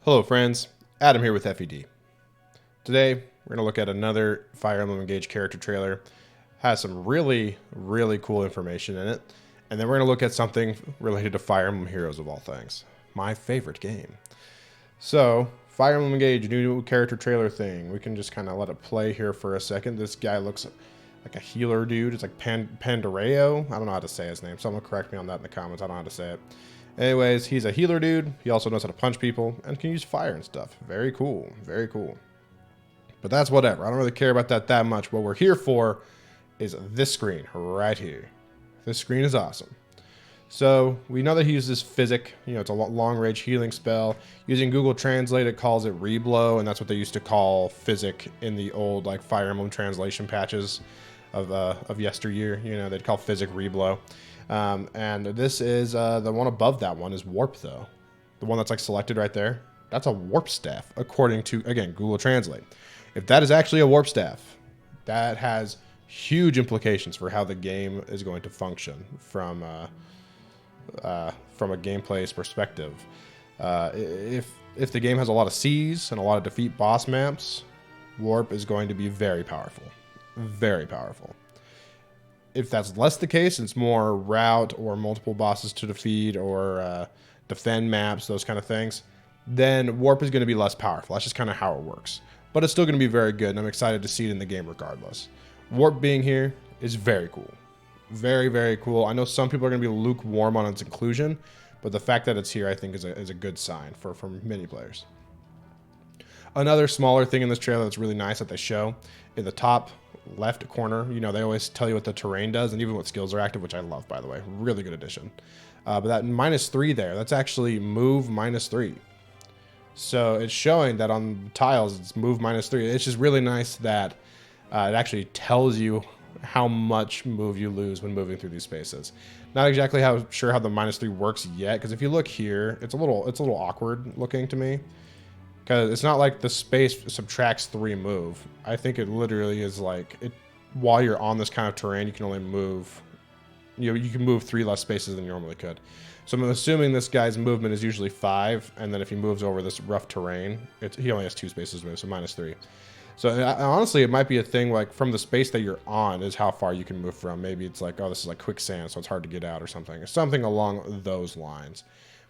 Hello friends, Adam here with FED. Today we're going to look at another Fire Emblem Engage character trailer. Has some really cool information in it. And then we're going to look at something related to Fire Emblem Heroes of all things. My favorite game. So, Fire Emblem Engage, new character trailer thing. We can just kind of let it play here for a second. This guy looks like a healer dude. It's like Pandareo. I don't know how to say his name. Someone correct me on that in the comments. I don't know how to say it. Anyways, he's a healer dude. He also knows how to punch people and can use fire and stuff. Very cool. Very cool. But that's whatever. I don't really care about that much. What we're here for is this screen right here. This screen is awesome. So we know that he uses Physic. You know, it's a long-range healing spell. Using Google Translate, it calls it Reblow, and that's what they used to call Physic in the old like Fire Emblem translation patches of yesteryear. You know, they'd call Physic Reblow. And this is the one above that one is Warp, though. The one that's like selected right there. That's a Warp Staff, according to, again, Google Translate. If that is actually a Warp Staff, that has huge implications for how the game is going to function from a gameplay's perspective. If the game has a lot of C's and a lot of defeat boss maps, Warp is going to be very powerful. Very powerful. If that's less the case, it's more route or multiple bosses to defeat or defend maps, those kind of things, then Warp is going to be less powerful. That's just kind of how it works. But it's still going to be very good, and I'm excited to see it in the game regardless. Warp being here is very cool. Very cool. I know some people are going to be lukewarm on its inclusion, but the fact that it's here, I think, is a good sign for many players. Another smaller thing in this trailer that's really nice that they show in the top left corner, you know, they always tell you what the terrain does and even what skills are active, which I love, by the way. Really good addition. But that -3 there, that's actually move -3. So it's showing that on tiles, it's move -3. It's just really nice that it actually tells you how much move you lose when moving through these spaces. Not exactly sure how the -3 works yet, because if you look here, it's a little awkward looking to me. Because it's not like the space subtracts 3 move. I think it literally is like, while you're on this kind of terrain, you can only move, you can move 3 less spaces than you normally could. So I'm assuming this guy's movement is usually 5, and then if he moves over this rough terrain, he only has 2 spaces to move, so -3. So honestly, it might be a thing like from the space that you're on is how far you can move from. Maybe it's like, oh, this is like quicksand, so it's hard to get out or something. Or something along those lines,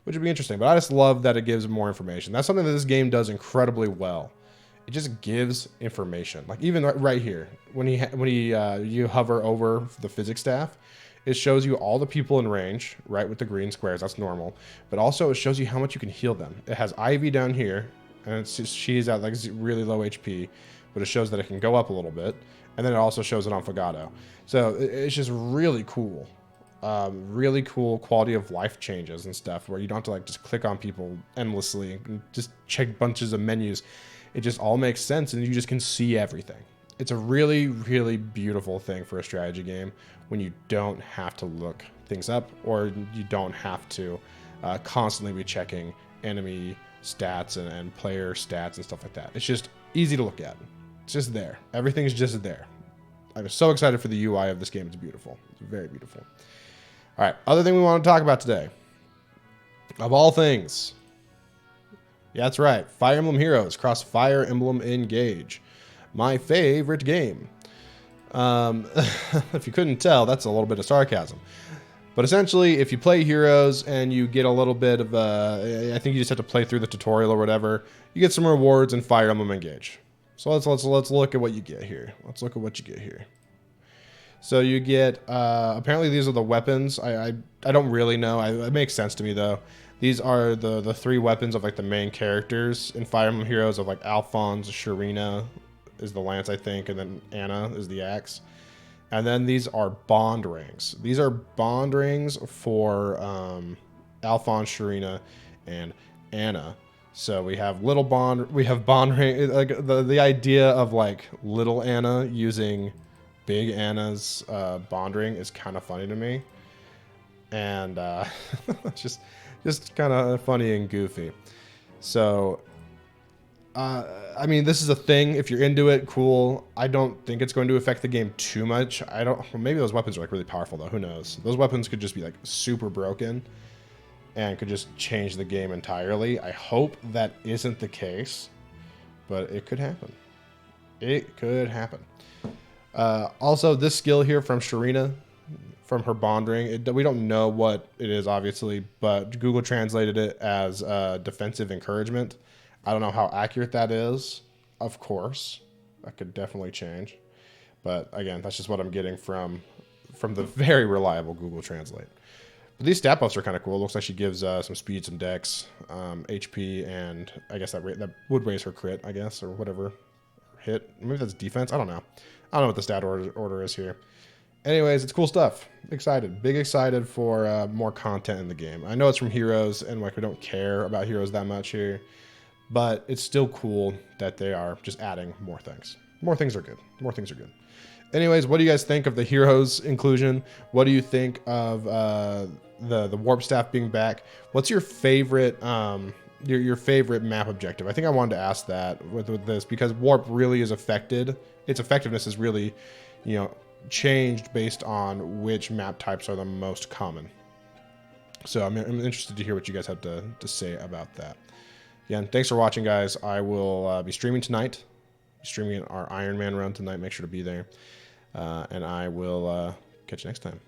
which would be interesting. But I just love that it gives more information. That's something that this game does incredibly well. It just gives information. Like even right here, when you hover over the physics staff, it shows you all the people in range, right, with the green squares. That's normal. But also it shows you how much you can heal them. It has Ivy down here, and she's at like really low HP, but it shows that it can go up a little bit. And then it also shows it on Fogado. So it's just really cool. Really cool quality of life changes and stuff where you don't have to like just click on people endlessly and just check bunches of menus. It just all makes sense and you just can see everything. It's a really beautiful thing for a strategy game when you don't have to look things up or you don't have to constantly be checking enemy stats and player stats and stuff like that. It's just easy to look at. It's just there. Everything's just there. I'm so excited for the UI of this game. It's beautiful. It's very beautiful. All right, other thing we want to talk about today. Of all things. Yeah, that's right. Fire Emblem Heroes cross Fire Emblem Engage. My favorite game. If you couldn't tell, that's a little bit of sarcasm. But essentially, if you play Heroes and you get a little bit of, I think you just have to play through the tutorial or whatever, you get some rewards in Fire Emblem Engage. So let's look at what you get here. Let's look at what you get here. So you get, apparently these are the weapons. I don't really know. It makes sense to me though. These are the 3 weapons of like the main characters in Fire Emblem Heroes of like Alphonse, Shurina is the lance I think, and then Anna is the axe. And then these are bond rings. These are bond rings for Alphonse, Shurina, and Anna. So we have bond ring, like the idea of like little Anna using big Anna's bond ring is kind of funny to me, and just kind of funny and goofy. So I mean, this is a thing. If you're into it, cool. I don't think it's going to affect the game too much. Maybe those weapons are like really powerful though. Who knows? Those weapons could just be like super broken. and could just change the game entirely. I hope that isn't the case, but it could happen. It could happen. Also, this skill here from Sharina, from her bond ring, we don't know what it is, obviously, but Google translated it as defensive encouragement. I don't know how accurate that is, of course. That could definitely change. But again, that's just what I'm getting from the very reliable Google Translate. But these stat buffs are kind of cool. It looks like she gives some speed, some dex, HP, and I guess that would raise her crit, I guess, or whatever. Hit. Maybe that's defense. I don't know. I don't know what the stat order is here. Anyways, it's cool stuff. Excited. Big excited for more content in the game. I know it's from Heroes, and like we don't care about Heroes that much here. But it's still cool that they are just adding more things. More things are good. More things are good. Anyways, what do you guys think of the Heroes inclusion? What do you think of the Warp Staff being back? What's your favorite your favorite map objective? I think I wanted to ask that with this because Warp really is affected. Its effectiveness is really, changed based on which map types are the most common. So I'm interested to hear what you guys have to say about that. Again, thanks for watching, guys. I will be streaming tonight. Streaming our Iron Man run tonight. Make sure to be there. And I will catch you next time.